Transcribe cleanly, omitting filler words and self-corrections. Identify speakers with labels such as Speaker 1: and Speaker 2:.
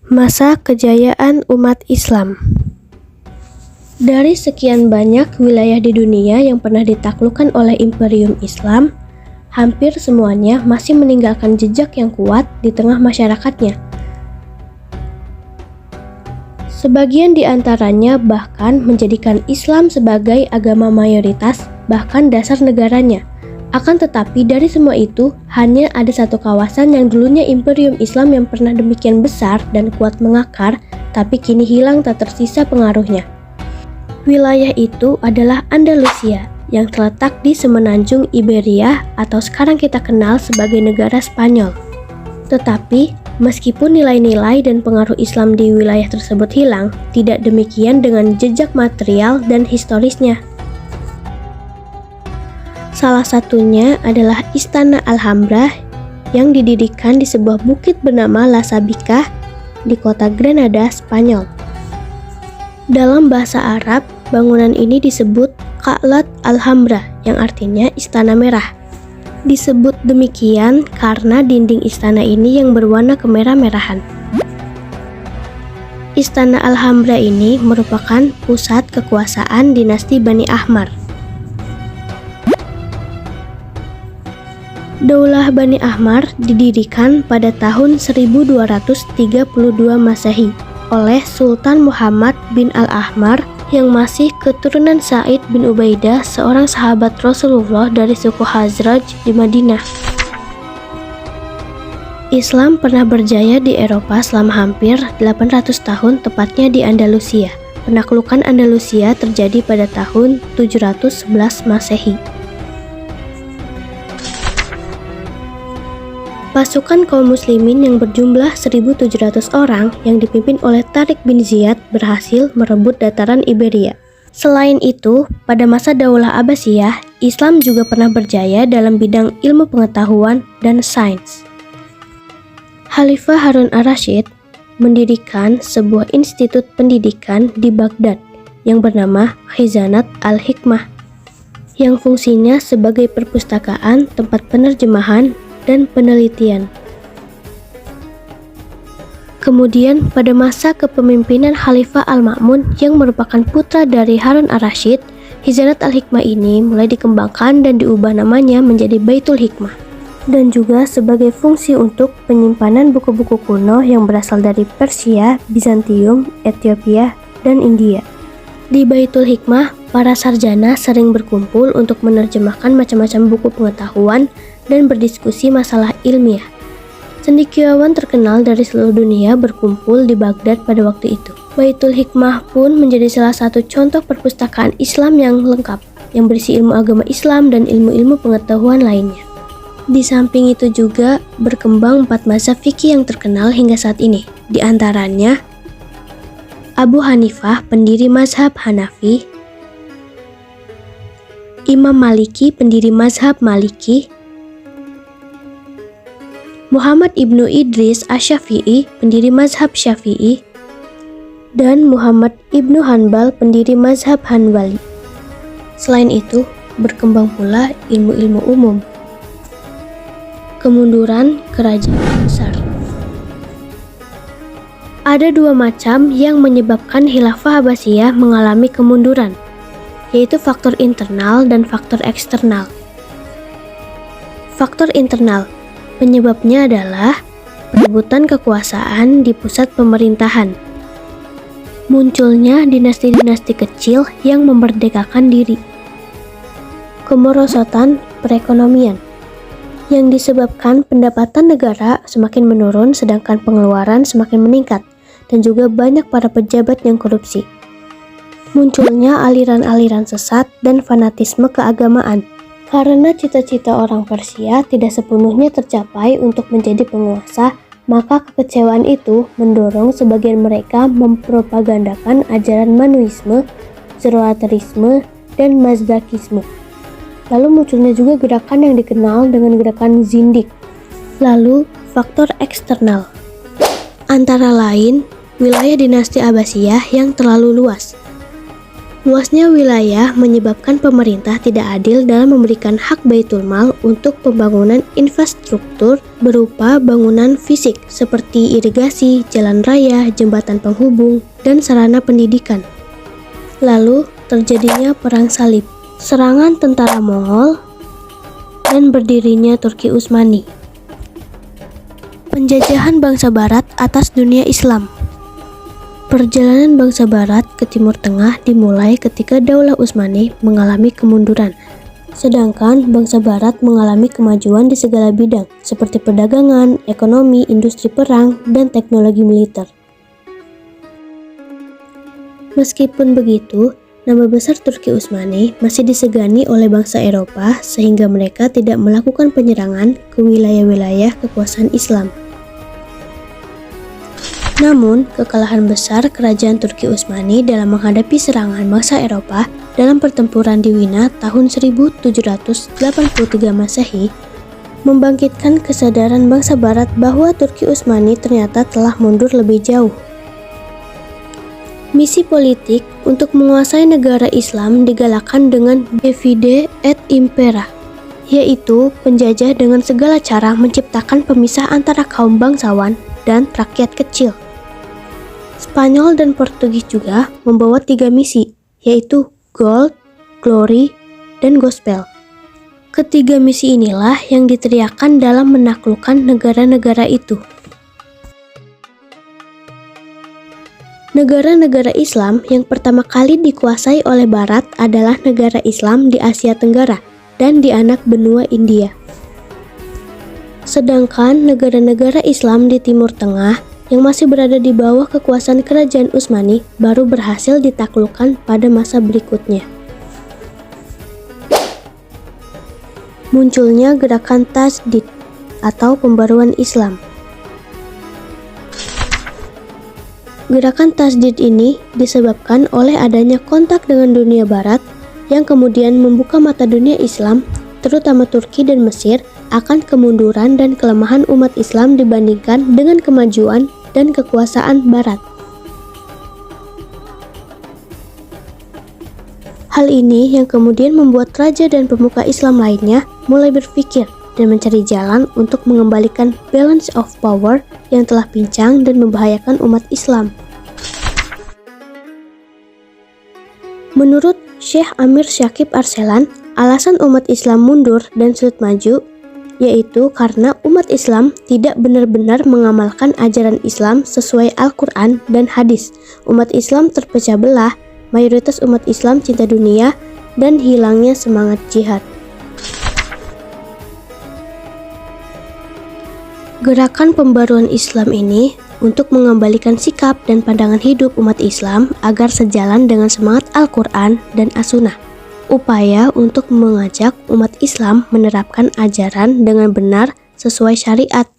Speaker 1: Masa kejayaan umat Islam. Dari sekian banyak wilayah di dunia yang pernah ditaklukkan oleh Imperium Islam, hampir semuanya masih meninggalkan jejak yang kuat di tengah masyarakatnya. Sebagian di antaranya bahkan menjadikan Islam sebagai agama mayoritas, bahkan dasar negaranya. Akan tetapi dari semua itu, hanya ada satu kawasan yang dulunya Imperium Islam yang pernah demikian besar dan kuat mengakar, tapi kini hilang tak tersisa pengaruhnya. Wilayah itu adalah Andalusia, yang terletak di semenanjung Iberia atau sekarang kita kenal sebagai negara Spanyol. Tetapi, meskipun nilai-nilai dan pengaruh Islam di wilayah tersebut hilang, tidak demikian dengan jejak material dan historisnya. Salah satunya adalah Istana Alhambra yang didirikan di sebuah bukit bernama La Sabika di kota Granada, Spanyol. Dalam bahasa Arab, bangunan ini disebut Qa'lat Alhambra yang artinya Istana Merah. Disebut demikian karena dinding istana ini yang berwarna kemerah-merahan. Istana Alhambra ini merupakan pusat kekuasaan dinasti Bani Ahmar. Daulah Bani Ahmar didirikan pada tahun 1232 Masehi oleh Sultan Muhammad bin Al-Ahmar yang masih keturunan Sa'id bin Ubaidah, seorang sahabat Rasulullah dari suku Khazraj di Madinah. Islam pernah berjaya di Eropa selama hampir 800 tahun, tepatnya di Andalusia. Penaklukan Andalusia terjadi pada tahun 711 Masehi. Pasukan kaum muslimin yang berjumlah 1.700 orang yang dipimpin oleh Tariq bin Ziyad berhasil merebut dataran Iberia. Selain itu, pada masa Daulah Abbasiyah, Islam juga pernah berjaya dalam bidang ilmu pengetahuan dan sains. Khalifah Harun ar-Rasyid mendirikan sebuah institut pendidikan di Baghdad yang bernama Khizanat al-Hikmah, yang fungsinya sebagai perpustakaan, tempat penerjemahan, dan penelitian. Kemudian pada masa kepemimpinan Khalifah Al-Ma'mun yang merupakan putra dari Harun ar-Rasyid, Khizanat al-Hikmah ini mulai dikembangkan dan diubah namanya menjadi Baitul Hikmah, dan juga sebagai fungsi untuk penyimpanan buku-buku kuno yang berasal dari Persia, Bizantium, Ethiopia, dan India. Di Baitul Hikmah, para sarjana sering berkumpul untuk menerjemahkan macam-macam buku pengetahuan dan berdiskusi masalah ilmiah. Cendekiawan terkenal dari seluruh dunia berkumpul di Baghdad pada waktu itu. Baitul Hikmah pun menjadi salah satu contoh perpustakaan Islam yang lengkap, yang berisi ilmu agama Islam dan ilmu-ilmu pengetahuan lainnya. Di samping itu juga berkembang 4 mazhab fikih yang terkenal hingga saat ini. Di antaranya Abu Hanifah, pendiri mazhab Hanafi, Imam Maliki, pendiri mazhab Maliki, Muhammad ibnu Idris Asy-Syafi'i, pendiri mazhab Syafi'i, dan Muhammad ibnu Hanbal, pendiri mazhab Hanbali. Selain itu, berkembang pula ilmu-ilmu umum. Kemunduran kerajaan besar. Ada 2 macam yang menyebabkan Khilafah Abbasiyah mengalami kemunduran, yaitu faktor internal dan faktor eksternal. Faktor internal, penyebabnya adalah perebutan kekuasaan di pusat pemerintahan. Munculnya dinasti-dinasti kecil yang memerdekakan diri. Kemerosotan perekonomian, yang disebabkan pendapatan negara semakin menurun sedangkan pengeluaran semakin meningkat, dan juga banyak para pejabat yang korupsi. Munculnya aliran-aliran sesat dan fanatisme keagamaan. Karena cita-cita orang Persia tidak sepenuhnya tercapai untuk menjadi penguasa, maka kekecewaan itu mendorong sebagian mereka mempropagandakan ajaran Manuisme, Zoroasterisme, dan Mazdakisme. Lalu munculnya juga gerakan yang dikenal dengan gerakan Zindik. Lalu, faktor eksternal, antara lain wilayah dinasti Abbasiyah yang terlalu luas. Luasnya wilayah menyebabkan pemerintah tidak adil dalam memberikan hak Baitul Mal untuk pembangunan infrastruktur berupa bangunan fisik seperti irigasi, jalan raya, jembatan penghubung, dan sarana pendidikan. Lalu terjadinya Perang Salib, serangan tentara Mongol, dan berdirinya Turki Utsmani. Penjajahan bangsa Barat atas dunia Islam. Perjalanan bangsa Barat ke Timur Tengah dimulai ketika Daulah Utsmani mengalami kemunduran, sedangkan bangsa Barat mengalami kemajuan di segala bidang seperti perdagangan, ekonomi, industri perang, dan teknologi militer. Meskipun begitu, nama besar Turki Utsmani masih disegani oleh bangsa Eropa sehingga mereka tidak melakukan penyerangan ke wilayah-wilayah kekuasaan Islam. Namun, kekalahan besar kerajaan Turki Utsmani dalam menghadapi serangan bangsa Eropa dalam pertempuran di Wina tahun 1783 Masehi membangkitkan kesadaran bangsa Barat bahwa Turki Utsmani ternyata telah mundur lebih jauh. Misi politik untuk menguasai negara Islam digalakkan dengan Divide et Impera, yaitu penjajah dengan segala cara menciptakan pemisah antara kaum bangsawan dan rakyat kecil. Spanyol dan Portugis juga membawa 3 misi, yaitu Gold, Glory, dan Gospel. Ketiga misi inilah yang diteriakkan dalam menaklukkan negara-negara itu. Negara-negara Islam yang pertama kali dikuasai oleh Barat adalah negara Islam di Asia Tenggara dan di anak benua India. Sedangkan negara-negara Islam di Timur Tengah yang masih berada di bawah kekuasaan kerajaan Utsmani baru berhasil ditaklukkan pada masa berikutnya. Munculnya gerakan Tajdid atau pembaruan Islam. Gerakan Tajdid ini disebabkan oleh adanya kontak dengan dunia Barat yang kemudian membuka mata dunia Islam, terutama Turki dan Mesir, akan kemunduran dan kelemahan umat Islam dibandingkan dengan kemajuan dan kekuasaan Barat. Hal ini yang kemudian membuat raja dan pemuka Islam lainnya mulai berpikir dan mencari jalan untuk mengembalikan balance of power yang telah pincang dan membahayakan umat Islam. Menurut Syekh Amir Syakib Arselan, alasan umat Islam mundur dan sulit maju yaitu karena umat Islam tidak benar-benar mengamalkan ajaran Islam sesuai Al-Quran dan hadis. Umat Islam terpecah belah, mayoritas umat Islam cinta dunia, dan hilangnya semangat jihad. Gerakan pembaruan Islam ini untuk mengembalikan sikap dan pandangan hidup umat Islam agar sejalan dengan semangat Al-Quran dan As-Sunnah. Upaya untuk mengajak umat Islam menerapkan ajaran dengan benar sesuai syariat